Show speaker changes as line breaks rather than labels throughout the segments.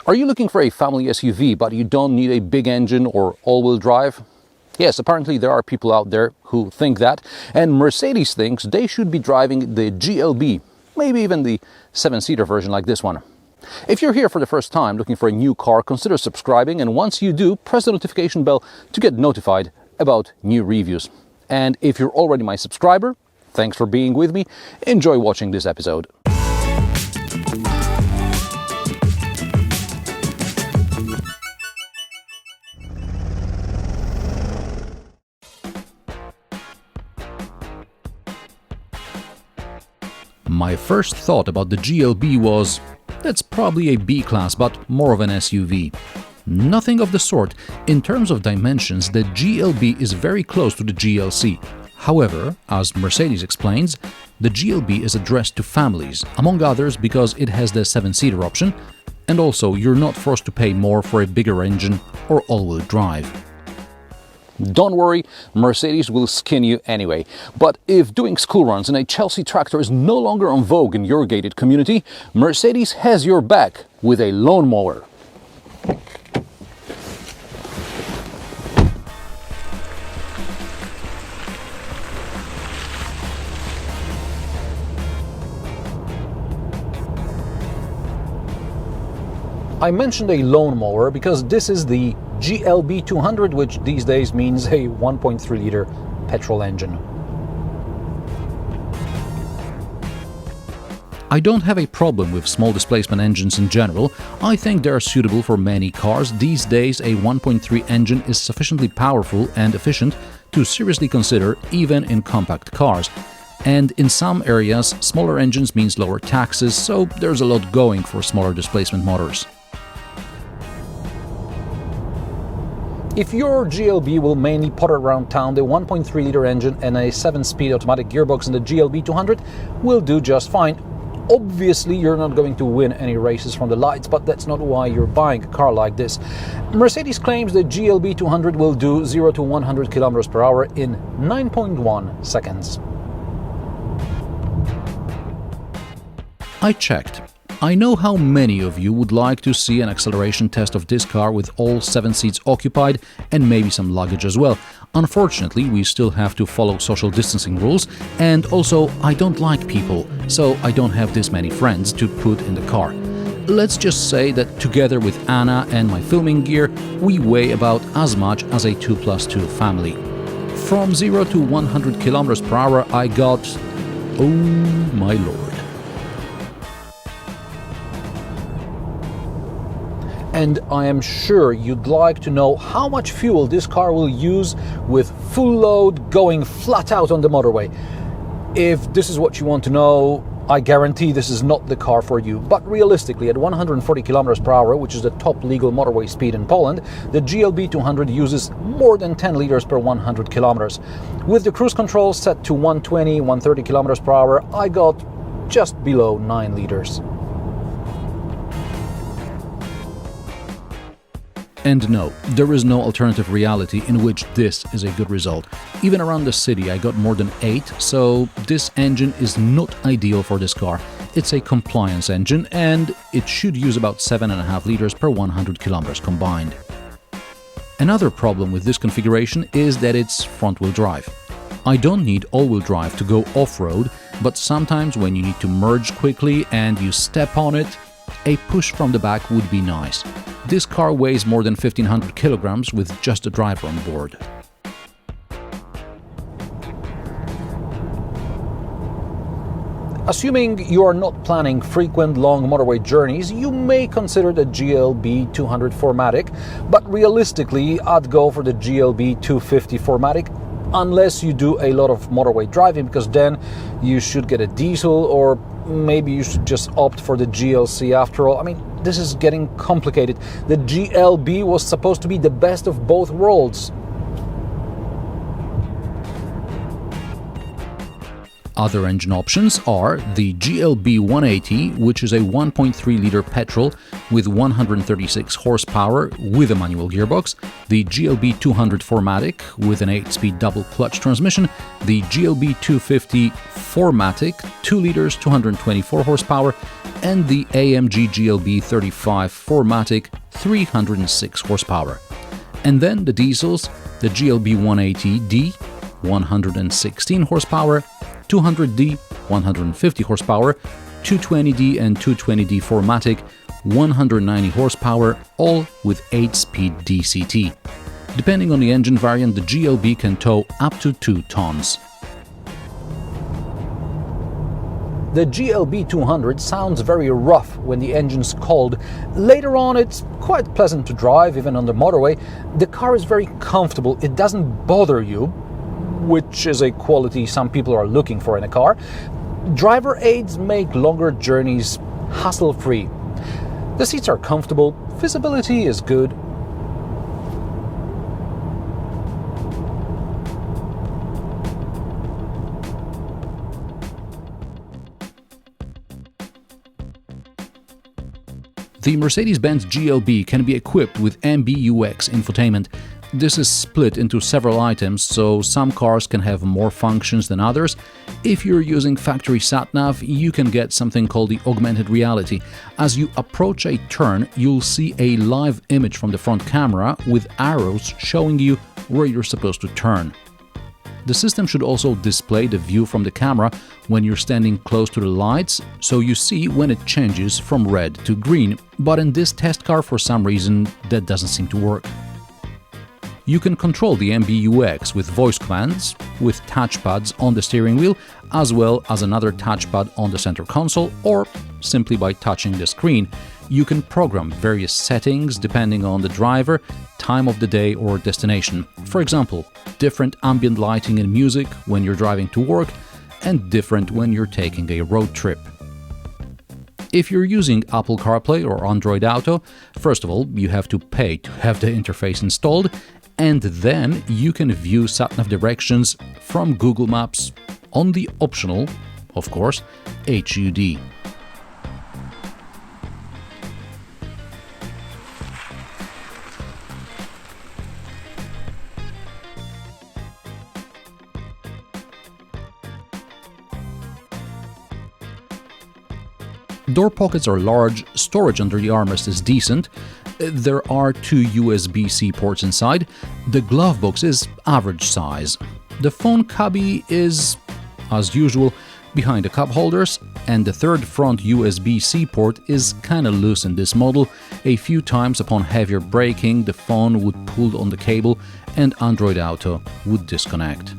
Are you looking for a family SUV but you don't need a big engine or all-wheel drive? Yes, apparently there are people out there who think that, and Mercedes thinks they should be driving the GLB, maybe even the 7-seater version like this one. If you're here for the first time looking for a new car, consider subscribing, and once you do, press the notification bell to get notified about new reviews. And if you're already my subscriber, thanks for being with me. Enjoy watching this episode. My first thought about the GLB was, that's probably a B-class, but more of an SUV. Nothing of the sort. In terms of dimensions, the GLB is very close to the GLC. However, as Mercedes explains, the GLB is addressed to families, among others because it has the 7-seater option, and also you're not forced to pay more for a bigger engine or all-wheel drive. Don't worry, Mercedes will skin you anyway. But if doing school runs in a Chelsea tractor is no longer en vogue in your gated community, Mercedes has your back with a lawnmower. I mentioned a lawnmower because this is the GLB 200, which these days means a 1.3-liter petrol engine. I don't have a problem with small displacement engines in general. I think they are suitable for many cars. These days, a 1.3 engine is sufficiently powerful and efficient to seriously consider even in compact cars. And in some areas, smaller engines means lower taxes, so there's a lot going for smaller displacement motors. If your GLB will mainly potter around town, the 1.3-liter engine and a 7-speed automatic gearbox in the GLB 200 will do just fine. Obviously, you're not going to win any races from the lights, but that's not why you're buying a car like this. Mercedes claims the GLB 200 will do 0 to 100 km per hour in 9.1 seconds. I checked. I know how many of you would like to see an acceleration test of this car with all 7 seats occupied and maybe some luggage as well. Unfortunately, we still have to follow social distancing rules, and also I don't like people, so I don't have this many friends to put in the car. Let's just say that together with Anna and my filming gear, we weigh about as much as a 2+2 family. From 0 to 100 km per hour I got, oh my lord. And I am sure you'd like to know how much fuel this car will use with full load going flat out on the motorway. If this is what you want to know, I guarantee this is not the car for you. But realistically, at 140 km per hour, which is the top legal motorway speed in Poland, the GLB 200 uses more than 10 liters per 100 kilometers. With the cruise control set to 120, 130 km per hour, I got just below 9 liters. And no, there is no alternative reality in which this is a good result. Even around the city I got more than 8, so this engine is not ideal for this car. It's a compliance engine and it should use about 7.5 liters per 100 kilometers combined. Another problem with this configuration is that it's front-wheel drive. I don't need all-wheel drive to go off-road, but sometimes when you need to merge quickly and you step on it, a push from the back would be nice. This car weighs more than 1,500 kilograms with just a driver on board. Assuming you are not planning frequent long motorway journeys, you may consider the GLB 200 4MATIC, but realistically I'd go for the GLB 250 4MATIC unless you do a lot of motorway driving, because then you should get a diesel, or maybe you should just opt for the GLC after all. I mean, this is getting complicated. The GLB was supposed to be the best of both worlds. Other engine options are the GLB 180, which is a 1.3-liter petrol with 136 horsepower with a manual gearbox, the GLB 200 4MATIC with an 8-speed double-clutch transmission, the GLB 250 4MATIC 2 liters 224 horsepower, and the AMG GLB 35 4MATIC 306 horsepower. And then the diesels, the GLB 180D 116 horsepower, 200D 150 horsepower, 220D and 220D 4MATIC 190 horsepower, all with 8-speed DCT. Depending on the engine variant, the GLB can tow up to 2 tons. The GLB 200 sounds very rough when the engine's cold. Later on, it's quite pleasant to drive, even on the motorway. The car is very comfortable, it doesn't bother you, which is a quality some people are looking for in a car. Driver aids make longer journeys hassle-free. The seats are comfortable, visibility is good. The Mercedes-Benz GLB can be equipped with MBUX infotainment. This is split into several items, so some cars can have more functions than others. If you're using factory sat-nav, you can get something called the augmented reality. As you approach a turn, you'll see a live image from the front camera with arrows showing you where you're supposed to turn. The system should also display the view from the camera when you're standing close to the lights, so you see when it changes from red to green, but in this test car for some reason that doesn't seem to work. You can control the MBUX with voice commands, with touchpads on the steering wheel, as well as another touchpad on the center console, or simply by touching the screen. You can program various settings depending on the driver, time of the day or destination. For example, different ambient lighting and music when you're driving to work, and different when you're taking a road trip. If you're using Apple CarPlay or Android Auto, first of all, you have to pay to have the interface installed, and then you can view sat-nav directions from Google Maps on the optional, of course, HUD. Door pockets are large, storage under the armrest is decent, there are 2 USB-C ports inside, the glove box is average size, the phone cubby is, as usual, behind the cup holders, and the third front USB-C port is kinda loose in this model. A few times upon heavier braking, the phone would pull on the cable and Android Auto would disconnect.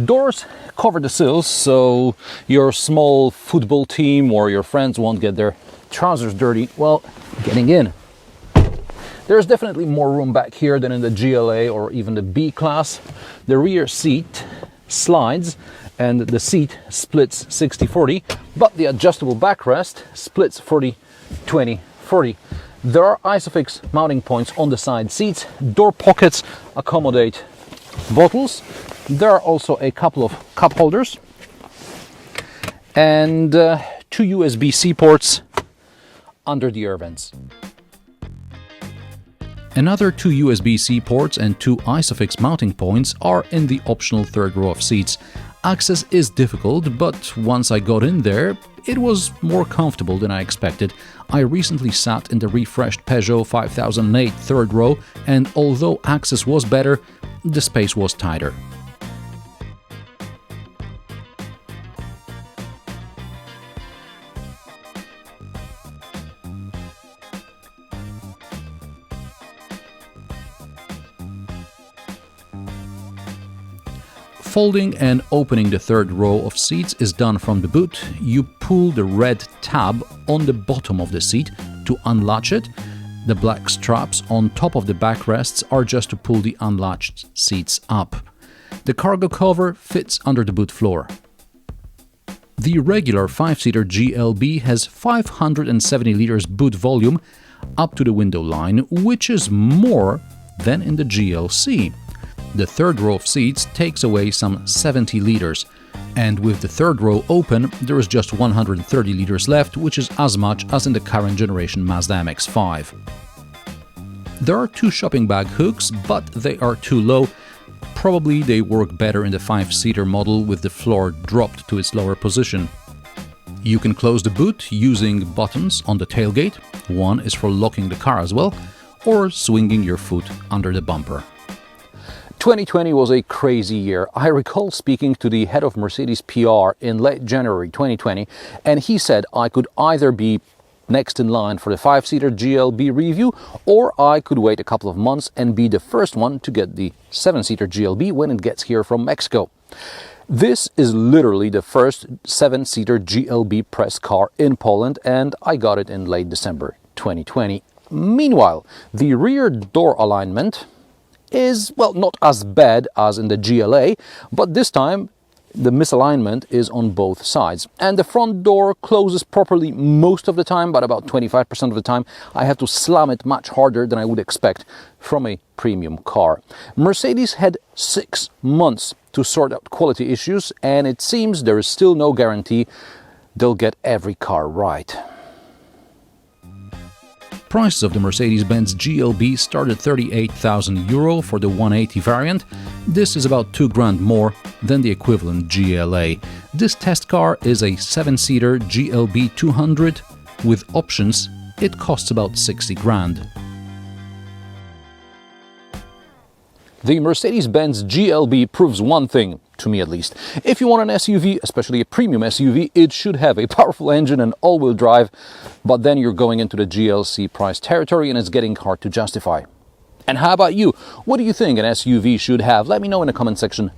Doors cover the sills, so your small football team or your friends won't get their trousers dirty while getting in. There's definitely more room back here than in the GLA or even the B class. The rear seat slides and the seat splits 60-40, but the adjustable backrest splits 40-20-40. There are ISOFIX mounting points on the side seats. Door pockets accommodate bottles. There are also a couple of cup holders and 2 USB-C ports under the air vents. Another 2 USB-C ports and 2 ISOFIX mounting points are in the optional third row of seats. Access is difficult, but once I got in there, it was more comfortable than I expected. I recently sat in the refreshed Peugeot 5008 third row, and although access was better, the space was tighter. Folding and opening the third row of seats is done from the boot. You pull the red tab on the bottom of the seat to unlatch it. The black straps on top of the backrests are just to pull the unlatched seats up. The cargo cover fits under the boot floor. The regular 5-seater GLB has 570 liters boot volume up to the window line, which is more than in the GLC. The third row of seats takes away some 70 liters, and with the third row open, there is just 130 liters left, which is as much as in the current generation Mazda MX-5. There are two shopping bag hooks, but they are too low. Probably they work better in the 5-seater model with the floor dropped to its lower position. You can close the boot using buttons on the tailgate. One is for locking the car as well, or swinging your foot under the bumper. 2020 was a crazy year. I recall speaking to the head of Mercedes PR in late January 2020, and he said I could either be next in line for the 5-seater GLB review, or I could wait a couple of months and be the first one to get the 7-seater GLB when it gets here from Mexico. This is literally the first 7-seater GLB press car in Poland, and I got it in late December 2020. Meanwhile, the rear door alignment is, well, not as bad as in the GLA, but this time the misalignment is on both sides. And the front door closes properly most of the time, but about 25% of the time I have to slam it much harder than I would expect from a premium car. Mercedes had 6 months to sort out quality issues, and it seems there is still no guarantee they'll get every car right. Prices of the Mercedes-Benz GLB start at €38,000 for the 180 variant. This is about $2,000 more than the equivalent GLA. This test car is a 7-seater GLB 200. With options, it costs about $60,000. The Mercedes-Benz GLB proves one thing, to me at least. If you want an SUV, especially a premium SUV, it should have a powerful engine and all-wheel drive, but then you're going into the GLC price territory and it's getting hard to justify. And how about you? What do you think an SUV should have? Let me know in the comment section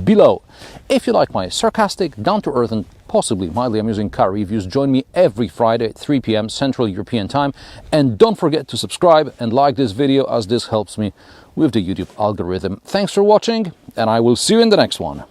below. If you like my sarcastic, down-to-earth and possibly mildly amusing car reviews, join me every Friday at 3 p.m. Central European Time, and don't forget to subscribe and like this video, as this helps me with the YouTube algorithm. Thanks for watching, and I will see you in the next one.